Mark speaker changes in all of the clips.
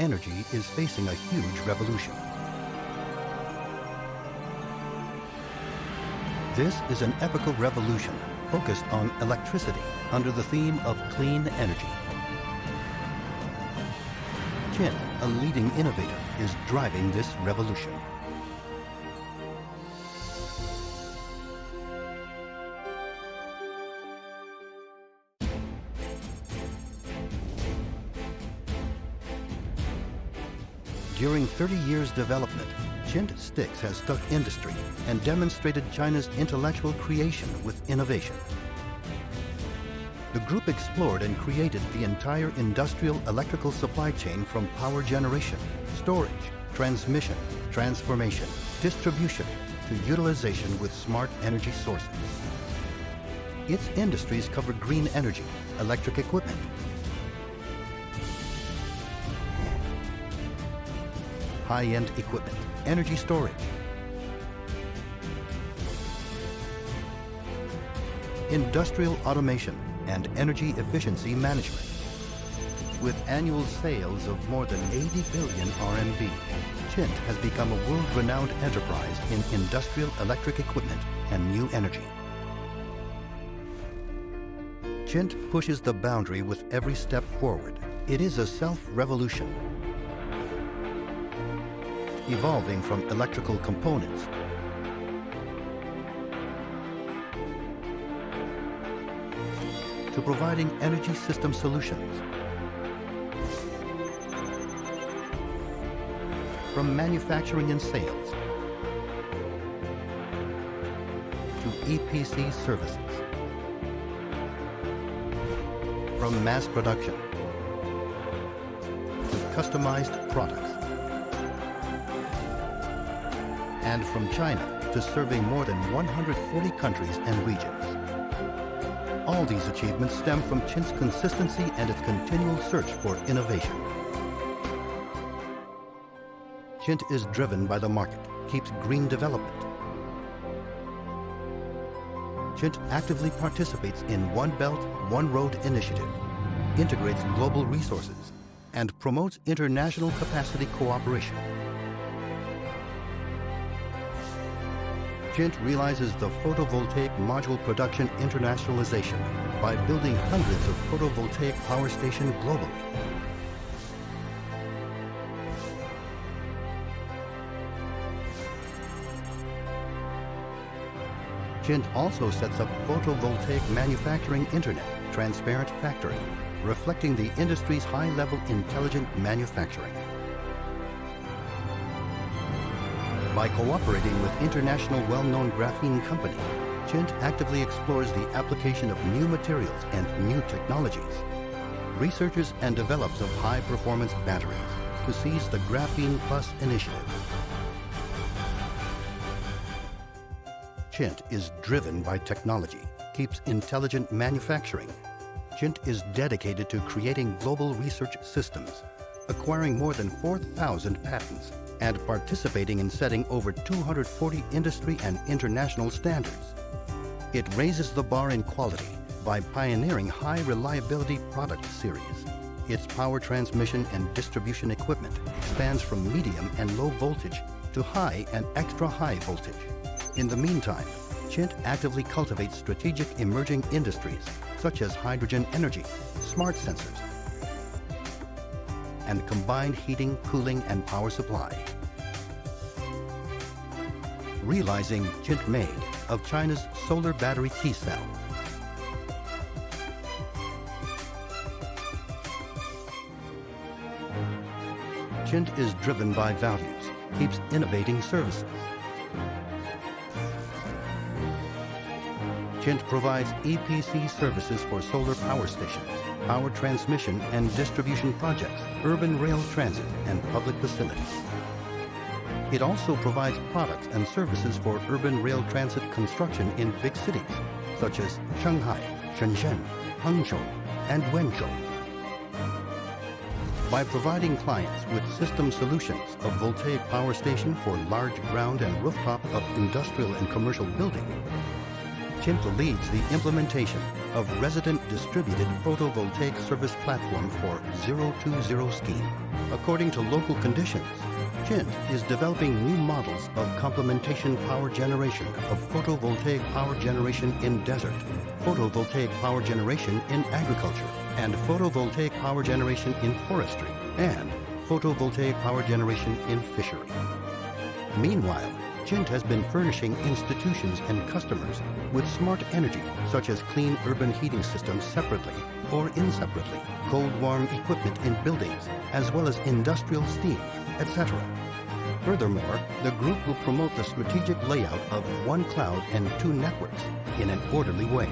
Speaker 1: energy is facing a huge revolution. This is an epical revolution focused on electricity under the theme of clean energy. CHINT, a leading innovator, is driving this revolution. During 30 years' development, CHINT Sticks has stuck industry and demonstrated China's intellectual creation with innovation. The group explored and created the entire industrial electrical supply chain from power generation, storage, transmission, transformation, distribution, to utilization with smart energy sources. Its industries cover green energy, electric equipment, high-end equipment, energy storage, industrial automation, and energy efficiency management. With annual sales of more than 80 billion RMB, CHINT has become a world-renowned enterprise in industrial electric equipment and new energy. CHINT pushes the boundary with every step forward. It is a self-revolution, evolving from electrical components to providing energy system solutions, from manufacturing and sales to EPC services, from mass production to customized products, and from China to serving more than 140 countries and regions. All these achievements stem from CHINT's consistency and its continual search for innovation. CHINT is driven by the market, keeps green development. CHINT actively participates in One Belt, One Road initiative, integrates global resources, and promotes international capacity cooperation. CHINT realizes the photovoltaic module production internationalization by building hundreds of photovoltaic power stations globally. CHINT also sets up photovoltaic manufacturing internet, transparent factory, reflecting the industry's high-level intelligent manufacturing. By cooperating with international well-known graphene company, CHINT actively explores the application of new materials and new technologies, researches and develops of high-performance batteries to seize the Graphene Plus initiative. CHINT is driven by technology, keeps intelligent manufacturing. CHINT is dedicated to creating global research systems, acquiring more than 4,000 patents, and participating in setting over 240 industry and international standards. It raises the bar in quality by pioneering high reliability product series. Its power transmission and distribution equipment expands from medium and low voltage to high and extra high voltage. In the meantime, CHINT actively cultivates strategic emerging industries such as hydrogen energy, smart sensors, and combined heating, cooling, and power supply. Realizing CHINT made of China's solar battery T-cell. CHINT is driven by values, keeps innovating services. CHINT provides EPC services for solar power stations, power transmission and distribution projects, urban rail transit, and public facilities. It also provides products and services for urban rail transit construction in big cities, such as Shanghai, Shenzhen, Hangzhou, and Wenzhou. By providing clients with system solutions of voltaic power station for large ground and rooftop of industrial and commercial building, CHINT leads the implementation of Resident Distributed Photovoltaic Service Platform for 020 scheme. According to local conditions, CHINT is developing new models of complementation power generation of photovoltaic power generation in desert, photovoltaic power generation in agriculture, and photovoltaic power generation in forestry, and photovoltaic power generation in fishery. Meanwhile, CHINT has been furnishing institutions and customers with smart energy, such as clean urban heating systems separately or inseparably, cold-warm equipment in buildings, as well as industrial steam, etc. Furthermore, the group will promote the strategic layout of one cloud and two networks in an orderly way,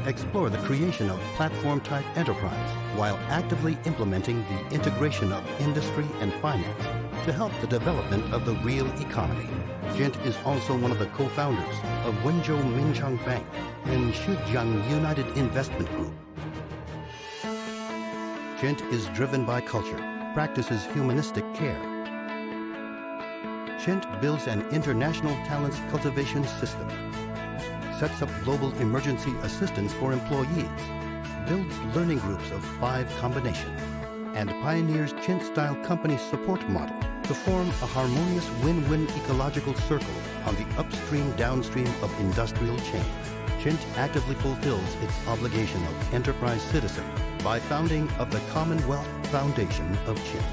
Speaker 1: explore the creation of platform-type enterprise while actively implementing the integration of industry and finance to help the development of the real economy. CHINT is also one of the co-founders of Wenzhou Minchang Bank and Shijiang United Investment Group. CHINT is driven by culture, practices humanistic care. CHINT builds an international talents cultivation system, sets up global emergency assistance for employees, builds learning groups of 5 combination, and pioneers CHINT-style company support model to form a harmonious win-win ecological circle on the upstream-downstream of industrial chain. CHINT actively fulfills its obligation of enterprise citizen by founding of the Commonwealth Foundation of CHINT.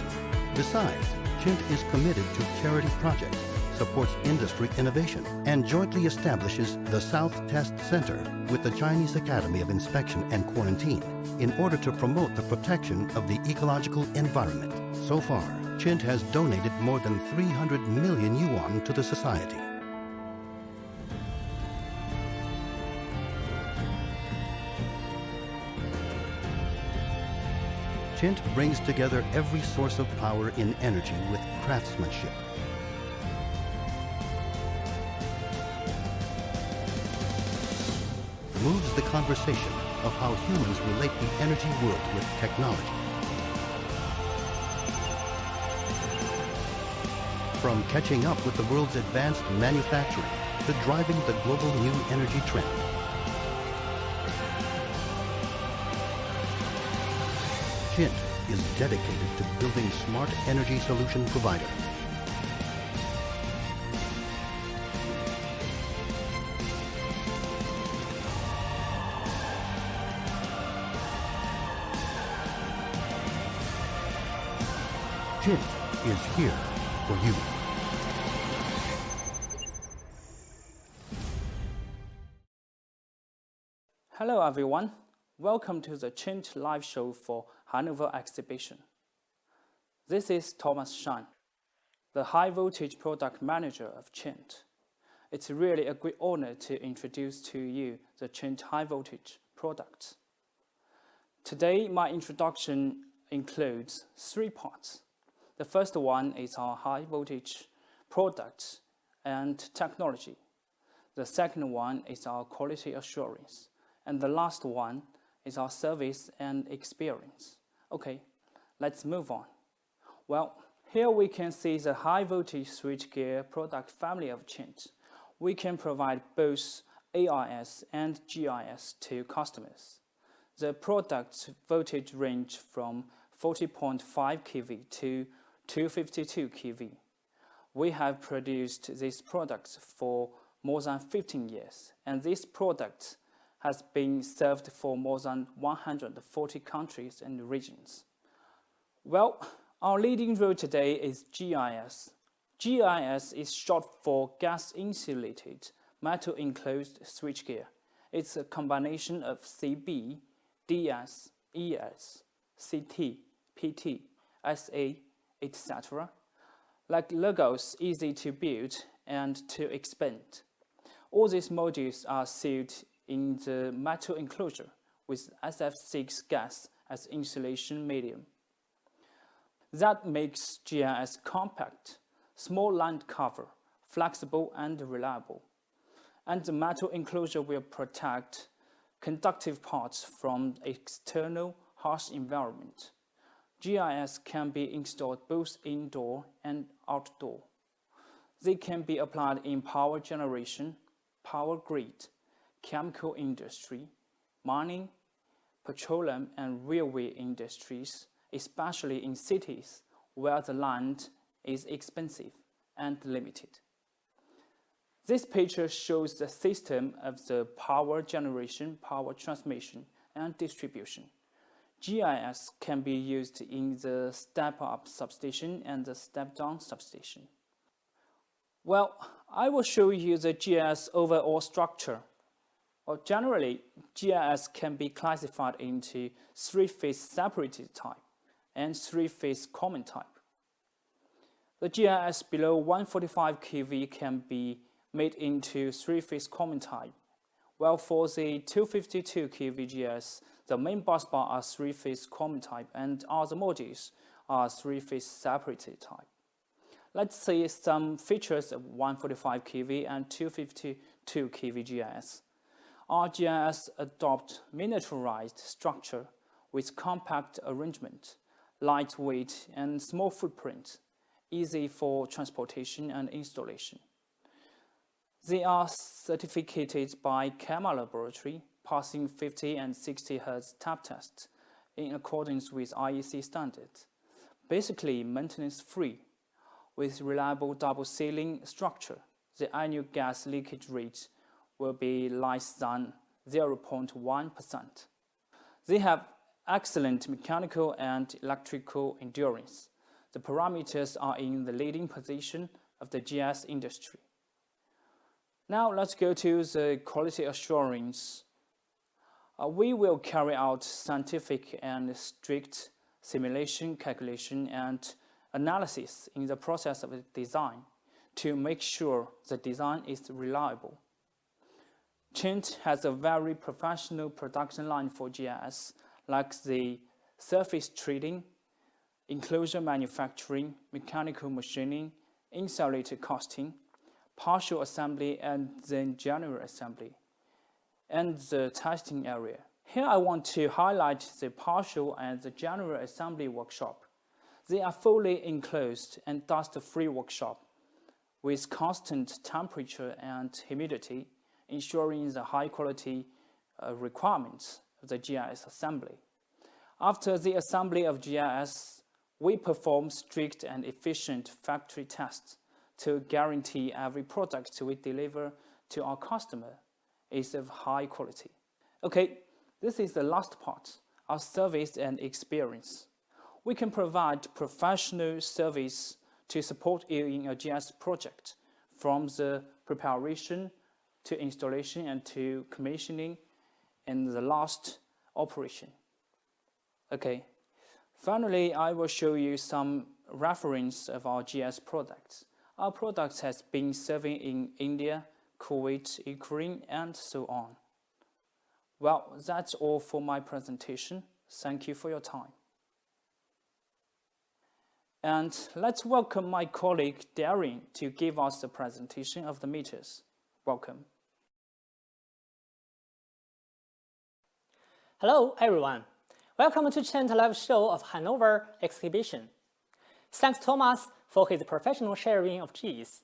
Speaker 1: Besides, CHINT is committed to charity projects, supports industry innovation, and jointly establishes the South Test Center with the Chinese Academy of Inspection and Quarantine in order to promote the protection of the ecological environment. So far, CHINT has donated more than 300 million yuan to the society. CHINT brings together every source of power in energy with craftsmanship. Moves the conversation of how humans relate the energy world with technology. From catching up with the world's advanced manufacturing to driving the global new energy trend. CHINT is dedicated to building smart energy solution provider. CHINT is here for you.
Speaker 2: Hello everyone, welcome to the CHINT live show for Hannover exhibition. This is Thomas Shan, the high voltage product manager of CHINT. It's really a great honor to introduce to you the CHINT high voltage products. Today my introduction includes 3 parts. The first one is our high voltage products and technology. The second one is our quality assurance. And the last one is our service and experience. Okay, let's move on. Well, here we can see the high voltage switchgear product family of CHINT. We can provide both AIS and GIS to customers. The product voltage range from 40.5 kV to 252 kV. We have produced these products for more than 15 years, and this product has been served for more than 140 countries and regions. Well, our leading role today is GIS. GIS is short for gas-insulated metal-enclosed switchgear. It's a combination of CB, DS, ES, CT, PT, SA, etc. Like Legos, easy to build and to expand. All these modules are sealed in the metal enclosure with SF6 gas as insulation medium. That makes GIS compact, small land cover, flexible and reliable. And the metal enclosure will protect conductive parts from external harsh environment. GIS can be installed both indoor and outdoor. They can be applied in power generation, power grid, chemical industry, mining, petroleum and railway industries, especially in cities where the land is expensive and limited. This picture shows the system of the power generation, power transmission, and distribution. GIS can be used in the step-up substation and the step-down substation. Well, I will show you the GIS overall structure. Well, generally, GIS can be classified into three-phase separated type and three-phase common type. The GIS below 145 kV can be made into three-phase common type, while for the 252 kV GIS, the main bus bar are three-phase common type and other modules are three-phase separated type. Let's see some features of 145 kV and 252 kV GIS. Our GIS adopt miniaturized structure with compact arrangement, lightweight and small footprint, easy for transportation and installation. They are certificated by CAMA Laboratory, passing 50 and 60 Hz tap tests in accordance with IEC standards. Basically maintenance-free, with reliable double sealing structure. The annual gas leakage rate will be less than 0.1%. They have excellent mechanical and electrical endurance. The parameters are in the leading position of the GIS industry. Now let's go to the quality assurance. We will carry out scientific and strict simulation, calculation, and analysis in the process of design to make sure the design is reliable. CHINT has a very professional production line for GIS, like the surface treating, enclosure manufacturing, mechanical machining, insulated casting, partial assembly and then general assembly, and the testing area. Here I want to highlight the partial and the general assembly workshop. They are fully enclosed and dust-free workshop with constant temperature and humidity, ensuring the high quality requirements of the GIS assembly. After the assembly of GIS, we perform strict and efficient factory tests to guarantee every product we deliver to our customer is of high quality. Okay, this is the last part, our service and experience. We can provide professional service to support you in a GIS project, from the preparation to installation and to commissioning and the last operation. Okay, finally, I will show you some reference of our GIS products. Our product has been serving in India, Kuwait, Ukraine, and so on. Well, that's all for my presentation. Thank you for your time. And let's welcome my colleague Darren to give us the presentation of the meters. Welcome.
Speaker 3: Hello, everyone. Welcome to CHINT Live Show of Hannover exhibition. Thanks Thomas for his professional sharing of GIS.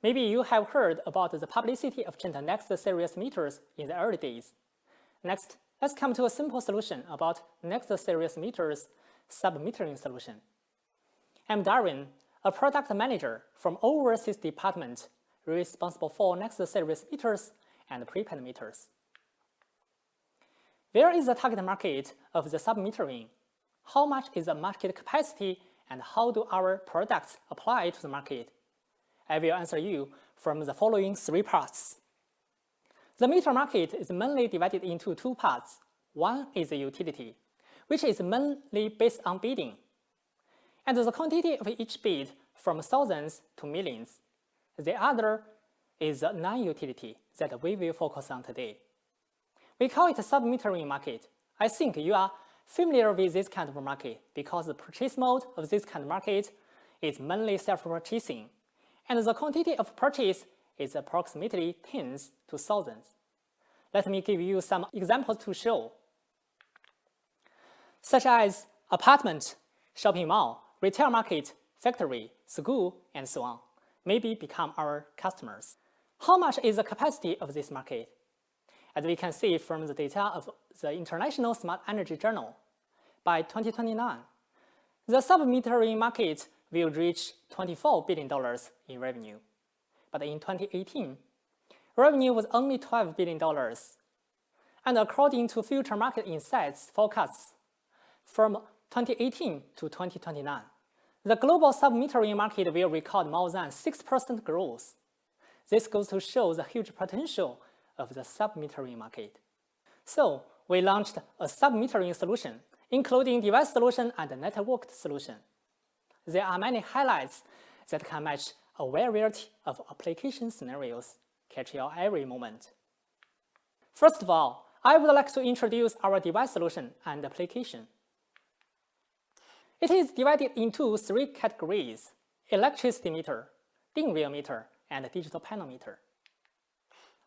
Speaker 3: Maybe you have heard about the publicity of CHINT Next series meters in the early days. Next, let's come to a simple solution about Next series meters sub-metering solution. I'm Darren, a product manager from overseas department responsible for Next series meters and prepaid meters. Where is the target market of the sub-metering? How much is the market capacity and how do our products apply to the market? I will answer you from the following three parts. The meter market is mainly divided into two parts. One is the utility, which is mainly based on bidding, and the quantity of each bid from thousands to millions. The other is the non-utility that we will focus on today. We call it a sub-metering market. I think you are familiar with this kind of market because the purchase mode of this kind of market is mainly self-purchasing, and the quantity of purchase is approximately tens to thousands. Let me give you some examples to show, such as apartment, shopping mall, retail market, factory, school, and so on, maybe become our customers. How much is the capacity of this market? As we can see from the data of the International Smart Energy Journal, by 2029, the sub-metering market will reach $24 billion in revenue. But in 2018, revenue was only $12 billion. And according to Future Market Insights forecasts, from 2018 to 2029, the global sub-metering market will record more than 6% growth. This goes to show the huge potential of the sub-metering market. So we launched a sub-metering solution, including device solution and networked solution. There are many highlights that can match a variety of application scenarios, catch your every moment. First of all, I would like to introduce our device solution and application. It is divided into 3 categories: electricity meter, DIN rail meter, and digital panel meter.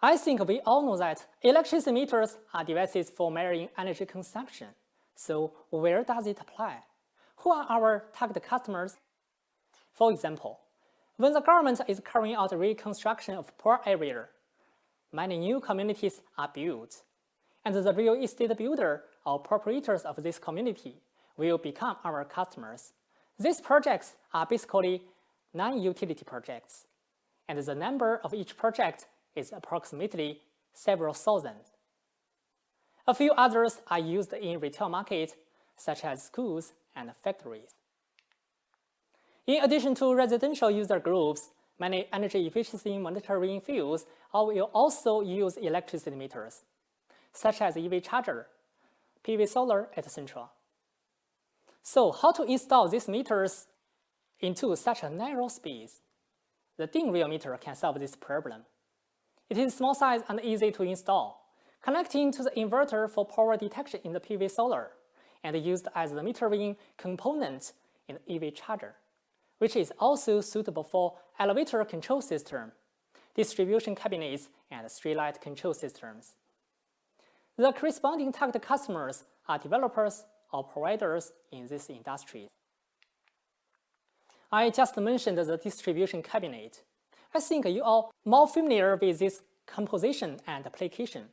Speaker 3: I think we all know that electricity meters are devices for measuring energy consumption. So where does it apply? Who are our target customers? For example, when the government is carrying out reconstruction of poor areas, many new communities are built, and the real estate builder or proprietors of this community will become our customers. These projects are basically non-utility projects, and the number of each project is approximately several thousand. A few others are used in retail market, such as schools and factories. In addition to residential user groups, many energy efficiency monitoring fields will also use electricity meters, such as EV charger, PV solar, etc. So how to install these meters into such a narrow space? The DIN rail meter can solve this problem. It is small size and easy to install, connecting to the inverter for power detection in the PV solar, and used as the metering component in the EV charger, which is also suitable for elevator control system, distribution cabinets, and streetlight control systems. The corresponding target customers are developers or providers in this industry. I just mentioned the distribution cabinet. I think you are more familiar with this composition and application.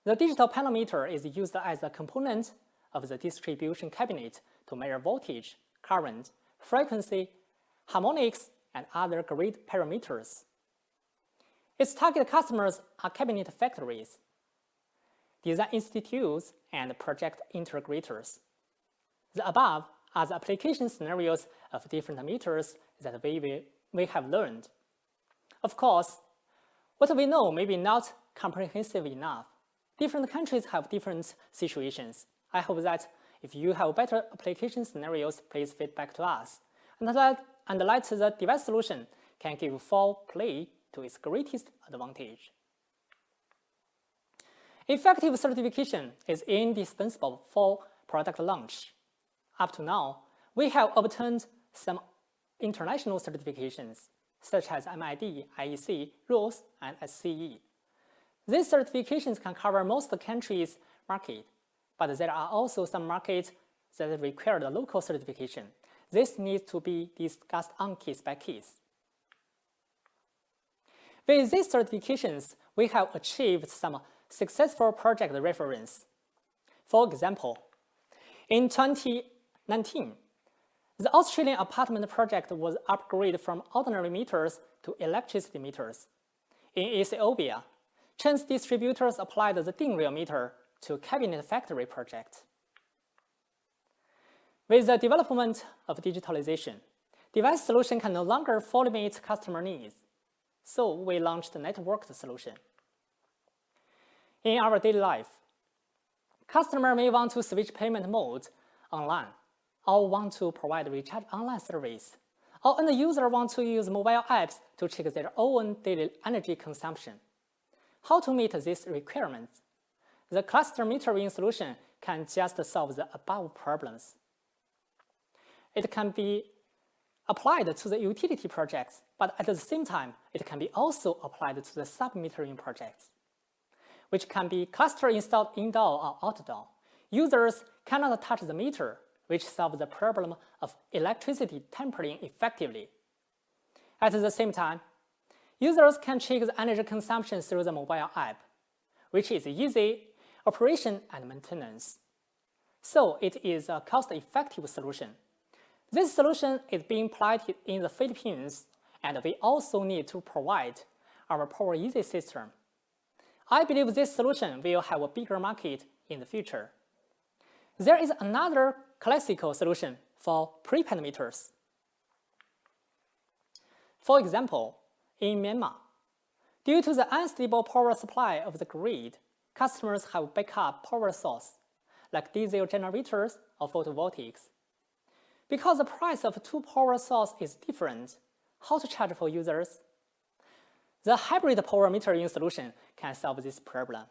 Speaker 3: The digital panel meter is used as a component of the distribution cabinet to measure voltage, current, frequency, harmonics, and other grid parameters. Its target customers are cabinet factories, design institutes, and project integrators. The above are the application scenarios of different meters that we have learned. Of course, what we know may be not comprehensive enough. Different countries have different situations. I hope that if you have better application scenarios, please feedback to us, and let the device solution can give full play to its greatest advantage. Effective certification is indispensable for product launch. Up to now, we have obtained some international certifications, such as MID, IEC, RoHS, and SCE. These certifications can cover most countries' market, but there are also some markets that require the local certification. This needs to be discussed on case by case. With these certifications, we have achieved some successful project reference. For example, in 2019, the Australian apartment project was upgraded from ordinary meters to electricity meters. In Ethiopia, CHINT's distributors applied the DIN rail meter to cabinet factory project. With the development of digitalization, device solution can no longer fully meet customer needs. So we launched the networked solution. In our daily life, customer may want to switch payment modes online, or want to provide recharge online service, or end user want to use mobile apps to check their own daily energy consumption. How to meet these requirements? The cluster metering solution can just solve the above problems. It can be applied to the utility projects, but at the same time, it can be also applied to the sub-metering projects, which can be cluster installed indoor or outdoor. Users cannot touch the meter, which solves the problem of electricity tampering effectively. At the same time, users can check the energy consumption through the mobile app, which is easy operation and maintenance. So it is a cost-effective solution. This solution is being piloted in the Philippines, and we also need to provide our Power Easy system. I believe this solution will have a bigger market in the future. There is another classical solution for prepaid meters. For example, in Myanmar, due to the unstable power supply of the grid, customers have backup power source, like diesel generators or photovoltaics. Because the price of two power sources is different, how to charge for users? The hybrid power metering solution can solve this problem.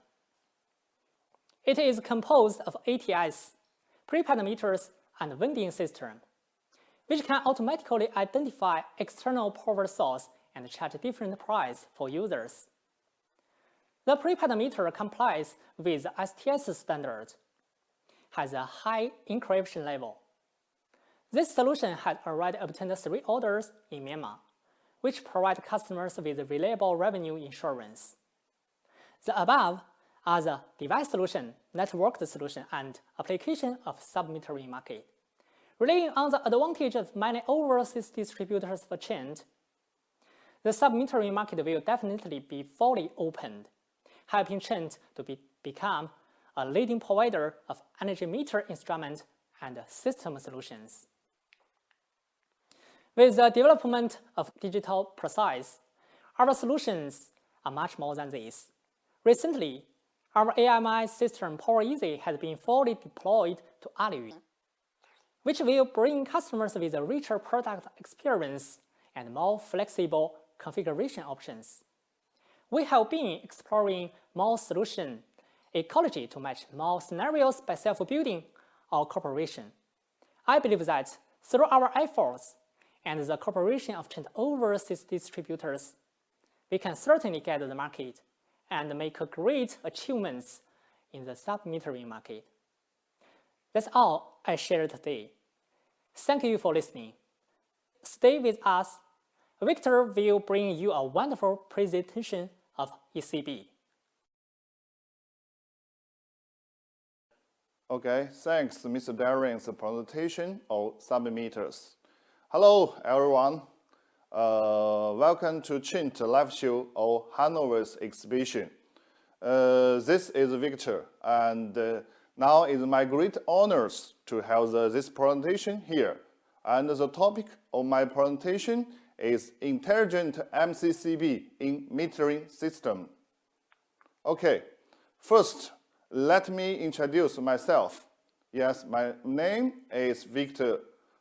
Speaker 3: It is composed of ATS, prepaid meters, and vending system, which can automatically identify external power source and charge different price for users. The prepaid meter complies with the STS standard, has a high encryption level. This solution has already obtained 3 orders in Myanmar, which provide customers with reliable revenue insurance. The above are the device solution, networked solution, and application of sub-metering market. Relying on the advantage of many overseas distributors for CHINT, the sub-metering market will definitely be fully opened, helping CHINT to become a leading provider of energy meter instrument and system solutions. With the development of digital process, our solutions are much more than this. Recently, our AMI system Power Easy has been fully deployed to Aliyu, which will bring customers with a richer product experience and more flexible configuration options. We have been exploring more solution ecology to match more scenarios by self-building or cooperation. I believe that through our efforts and the cooperation of CHINT overseas distributors, we can certainly get the market and make great achievements in the sub-metering market. That's all I shared today. Thank you for listening. Stay with us. Victor will bring you a wonderful presentation of ECB.
Speaker 4: Okay, thanks, Mr. Darren's presentation of sub-meters. Hello, everyone. Welcome to CHINT live show of Hannover's exhibition. This is Victor, and now it's my great honors to have this presentation here. And the topic of my presentation is Intelligent MCCB in Metering System. Okay, first, let me introduce myself. Yes, my name is Victor,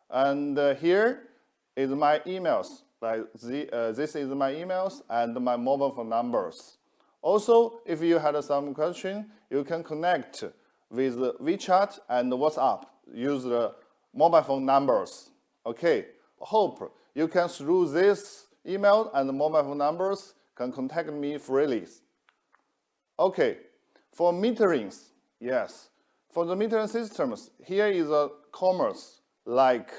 Speaker 4: and here is my emails. This is my emails and my mobile phone numbers. Also, if you had some question, you can connect with WeChat and WhatsApp. Use the mobile phone numbers. Okay, hope you can through this email and mobile phone numbers can contact me freely. Okay, for meterings, yes. For the metering systems, here is a commerce, like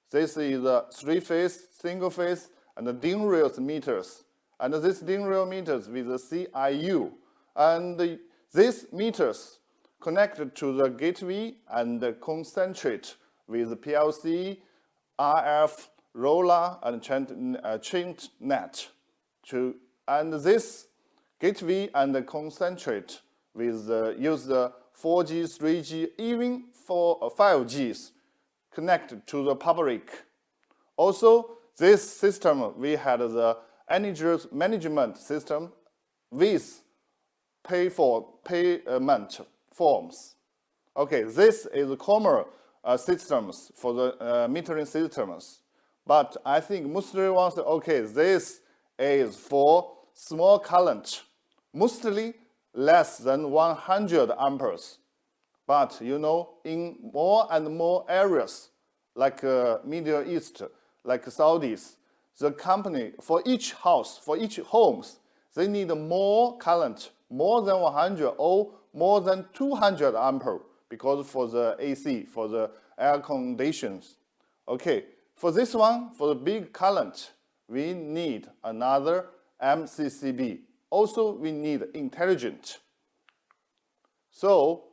Speaker 4: this is a 3-phase, single-phase, and the DIN rail meters. And this DIN rail meters with the CIU. And these meters connected to the gateway and concentrate with PLC, RF, ROLA, and CHINT net. And this gateway and concentrate with use the 4G, 3G, even for 5Gs connected to the public. Also, this system, we had the energy management system with payment forms. Okay, this is common systems for the metering systems. But I think mostly one say, okay, this is for small current, mostly less than 100 amperes. But you know, in more and more areas, like Middle East, like Saudis, the company, for each house, for each homes, they need more current, more than 100 or more than 200 ampere, because for the AC, for the air conditions. Okay, for this one, for the big current, we need another MCCB. Also, we need intelligent So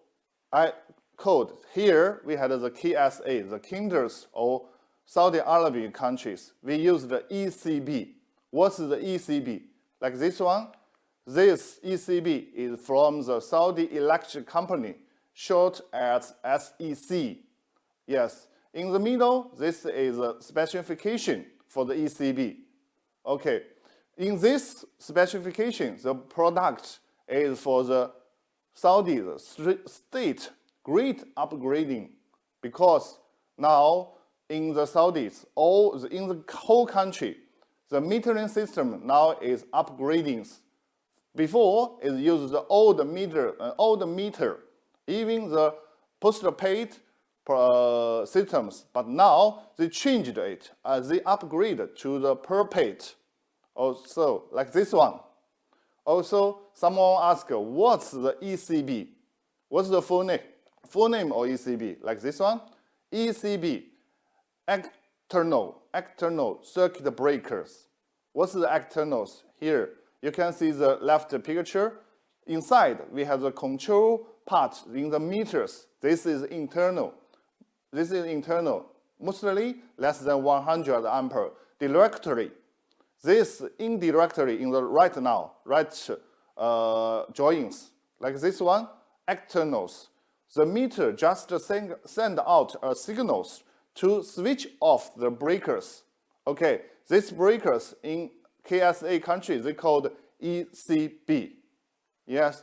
Speaker 4: I code here, we had the KSA, the Kingdoms of Saudi Arabian countries. We use the ECB. What's the ECB? Like this one, this ECB is from the Saudi Electric Company, short as SEC. Yes, in the middle, this is a specification for the ECB. Okay, in this specification, the product is for the Saudi state great upgrading, because now in the Saudis, in the whole country, the metering system now is upgrading. Before, it used the old meter, even the postpaid systems, but now they changed it as they upgrade to the prepaid. Also, like this one. Also, someone asked, what's the ECB? What's the full name? Full name of ECB, like this one. ECB, external circuit breakers. What's the externals? Here, you can see the left picture. Inside, we have the control part in the meters. This is internal. This is internal, mostly less than 100 ampere. Directory. This indirectly in the right joins, like this one, externals. The meter just send out signals to switch off the breakers. Okay, these breakers in KSA countries, they called ECB. Yes.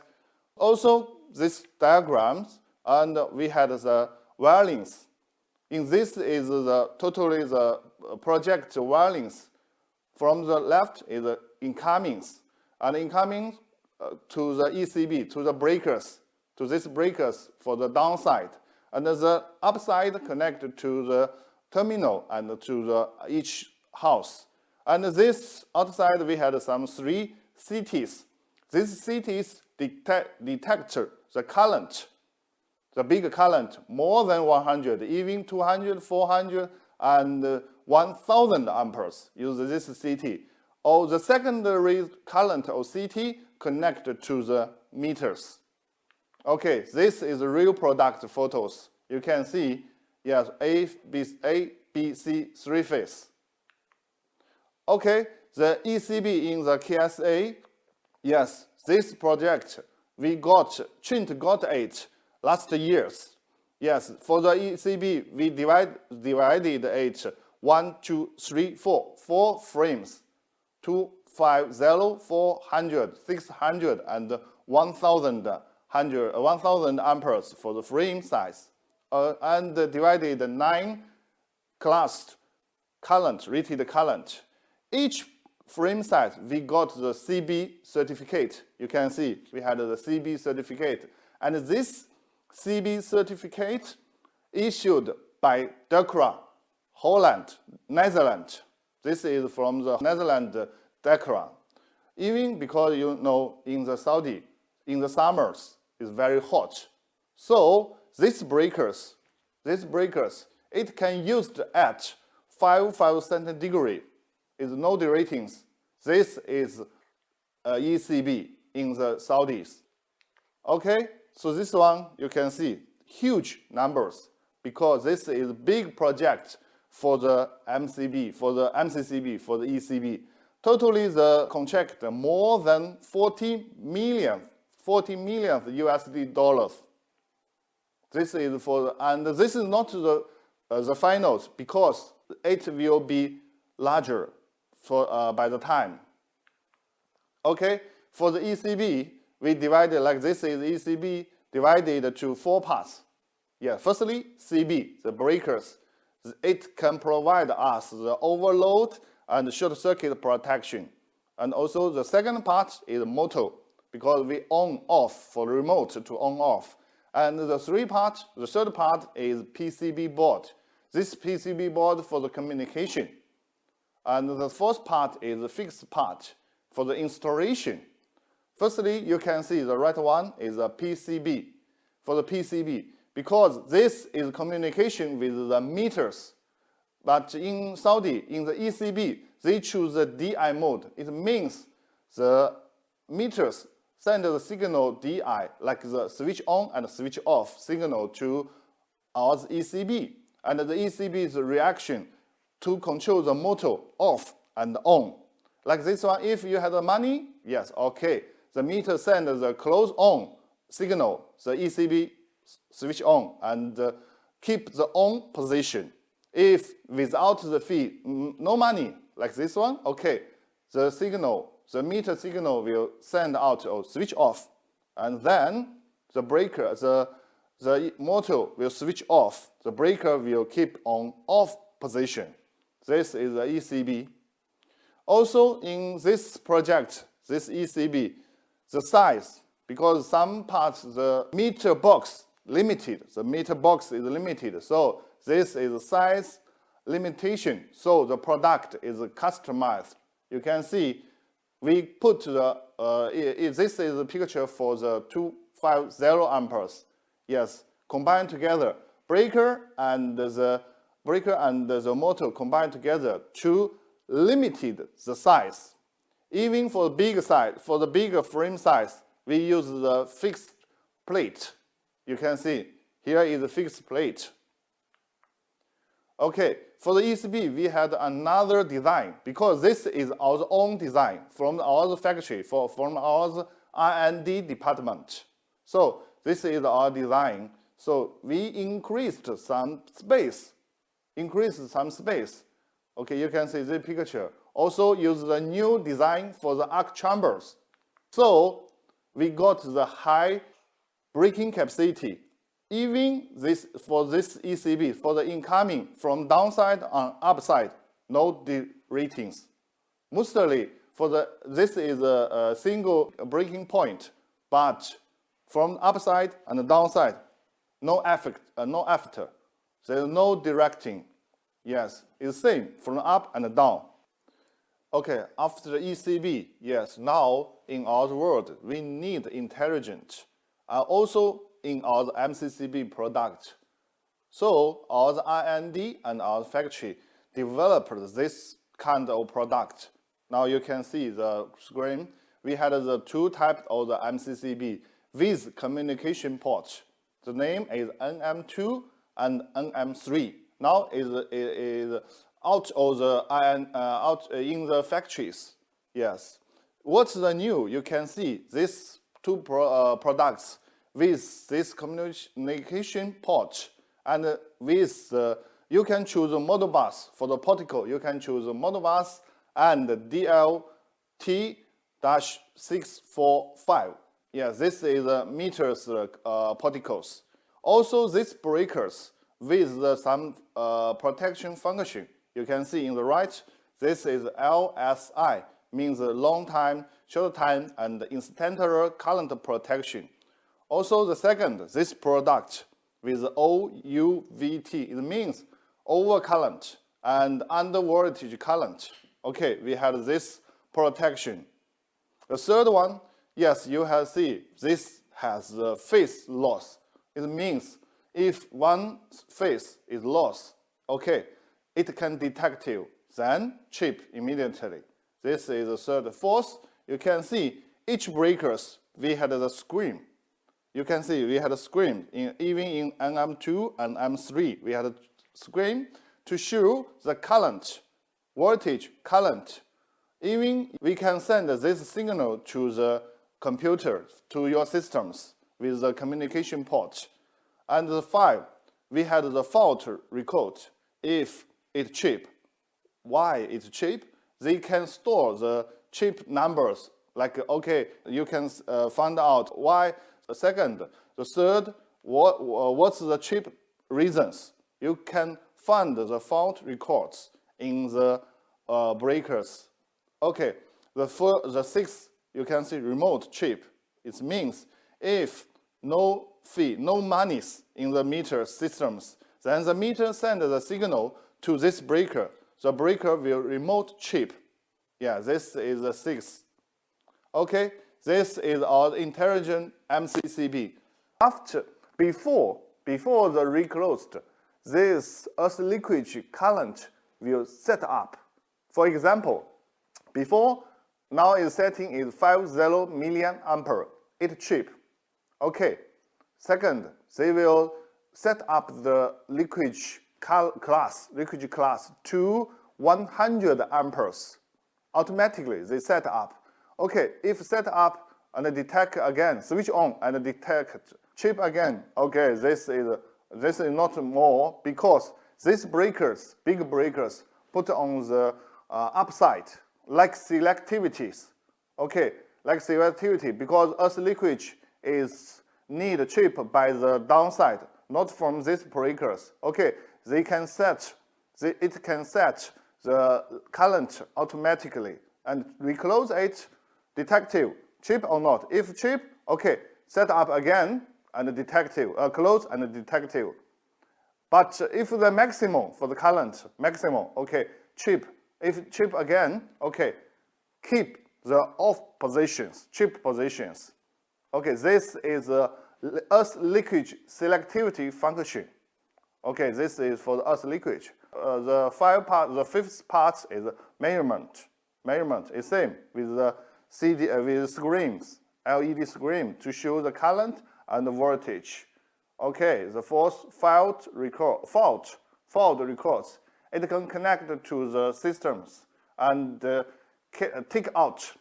Speaker 4: Also, these diagrams, and we had the wirings. In this is totally the project wirings. From the left is the incomings, and incoming to the ECB, to the breakers, to these breakers for the downside. And the upside connected to the terminal and to each house. And this outside, we had some 3 cities. These cities detect the current, the big current, more than 100, even 200, 400, and 1000 amperes use this city. Or the secondary current of city connected to the meters. Okay, this is real product photos. You can see, yes, A, B, C, 3 phase. Okay, the ECB in the KSA, yes, this project, CHINT got it last years. Yes, for the ECB, we divided it 1, 2, 3, 4, 4 frames, 250, 400, 600, and 1000 amperes for the frame size, and divided 9 classed current, rated current. Each frame size, we got the CB certificate. You can see we had the CB certificate, and this CB certificate issued by DECRA, Holland, Netherlands. This is from the Netherlands DECRA. Even because you know in the Saudi, in the summers, it's very hot. So these breakers, it can used at 5 centigrade. Is no ratings. This is ECB in the Saudis. Okay, so this one you can see huge numbers because this is a big project for the MCCB, for the ECB. Totally the contract more than 40 million USD dollars. This is for, and this is not the finals because it will be larger for by the time. Okay, for the ECB, we divided like this is ECB divided to 4 parts. Yeah, firstly, CB, the breakers. It can provide us the overload and short circuit protection. And also the second part is motor, because we on off for remote to on off. And the third part is PCB board. This PCB board for the communication. And the fourth part is the fixed part for the installation. Firstly, you can see the right one is a PCB, for the PCB, because this is communication with the meters. But in Saudi, in the ECB, they choose the DI mode. It means the meters send the signal DI, like the switch on and switch off signal to our ECB. And the ECB's reaction to control the motor off and on. Like this one, if you have the money, yes, okay. The meter sends the close on signal, the ECB switch on and keep the on position. If without the fee, no money, like this one, okay, the signal, the meter signal will send out or switch off, and then the breaker, the motor will switch off. The breaker will keep on off position. This is the ECB. Also in this project, this ECB, the size, because some parts the meter box limited, the meter box is limited, so this is size limitation, so the product is customized. You can see we put the, this is a picture for the 250 amperes. Yes, combined together, breaker and the motor combined together to limited the size. Even for the big size, for the bigger frame size, we use the fixed plate. You can see here is a fixed plate. Okay, for the ECB, we had another design because this is our own design from our factory, from our R&D department. So this is our design. So we increased some space. Okay, you can see this picture. Also use the new design for the arc chambers. So we got the high braking capacity. Even this for this ECB, for the incoming from downside and upside, no ratings. Mostly for this is a single braking point, but from upside and downside, no effect, no after. There is no directing. Yes, it's same from up and down. Okay, after the ECB, yes, now in our world, we need intelligent. Also in our MCCB product. So our R&D and our factory developed this kind of product. Now you can see the screen. We had the two types of the MCCB with communication port. The name is NM2 and NM3. Now is out of the out in the factories. Yes. What's the new? You can see these two products with this communication port and with you can choose a model bus for the particle. You can choose a model bus and DLT-645. Yes, this is meters particles. Also, these breakers with some protection function. You can see in the right, this is LSI, means long time, short time, and instantaneous current protection. Also, the second, this product with OUVT, it means over current and under voltage current. Okay, we have this protection. The third one, yes, you have seen this has the phase loss. It means if one phase is lost, okay, it can detect you, then chip immediately. This is the third. Fourth, you can see each breakers, we had the screen. You can see we had a screen, even in NM2 and M3, we had a screen to show the current, voltage, current. Even we can send this signal to the computer, to your systems with the communication port. And the 5, we had the fault record if it's chip. Why it's chip? They can store the chip numbers. Like, okay, you can find out why. The second, the third, what's the chip reasons? You can find the fault records in the breakers. Okay, the sixth, you can see remote chip. It means if no fee, no monies in the meter systems, then the meter sends the signal to this breaker. The breaker will remote chip. Yeah, this is the sixth. Okay, this is our intelligent MCCB. Before the reclosed, this earth leakage current will set up. For example, before now its setting is 50 million ampere. It's cheap. Okay. Second, they will set up the leakage class to 100 amperes. Automatically, they set up. Okay, if set up and detect again, switch on and detect chip again. Okay, this is not more because these breakers, big breakers, put on the upside like selectivities. Okay, like selectivity because earth leakage is need chip by the downside, not from these breakers. Okay, it can set the current automatically and reclose it detective, chip or not. If chip, okay, set up again and detective, close and detective. But if the maximum for the current, maximum, okay, chip, if chip again, okay, keep the off positions, chip positions. Okay, this is a earth leakage selectivity function. Okay, this is for the earth leakage. The fifth part is measurement. Measurement is same with the with screens, LED screen to show the current and the voltage. Okay, the fourth fault records. It can connect to the systems and take out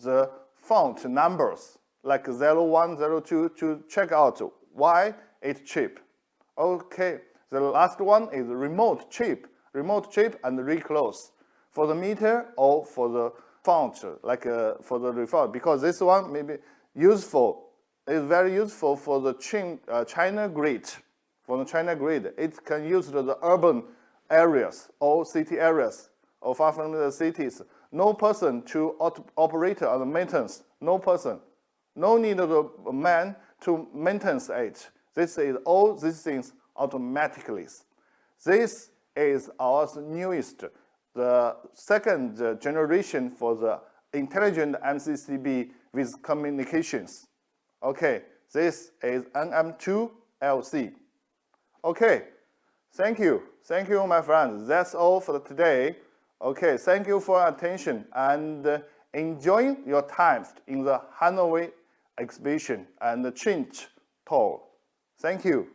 Speaker 4: the fault numbers like 01, 02 to check out why it's cheap. Okay, the last one is remote chip and reclose for the meter or for the font, like for the refault, because this one may be useful. It's very useful for the China grid. For the China grid, it can use the urban areas or city areas or far from the cities. No person to operate on the maintenance. No person. No need of a man to maintenance it. This is all these things automatically. This is our newest, the second generation for the intelligent MCCB with communications. Okay, this is NM2LC. Okay, thank you. Thank you, my friends. That's all for today. Okay, thank you for your attention and enjoy your time in the Hannover exhibition and the CHINT tour. Thank you.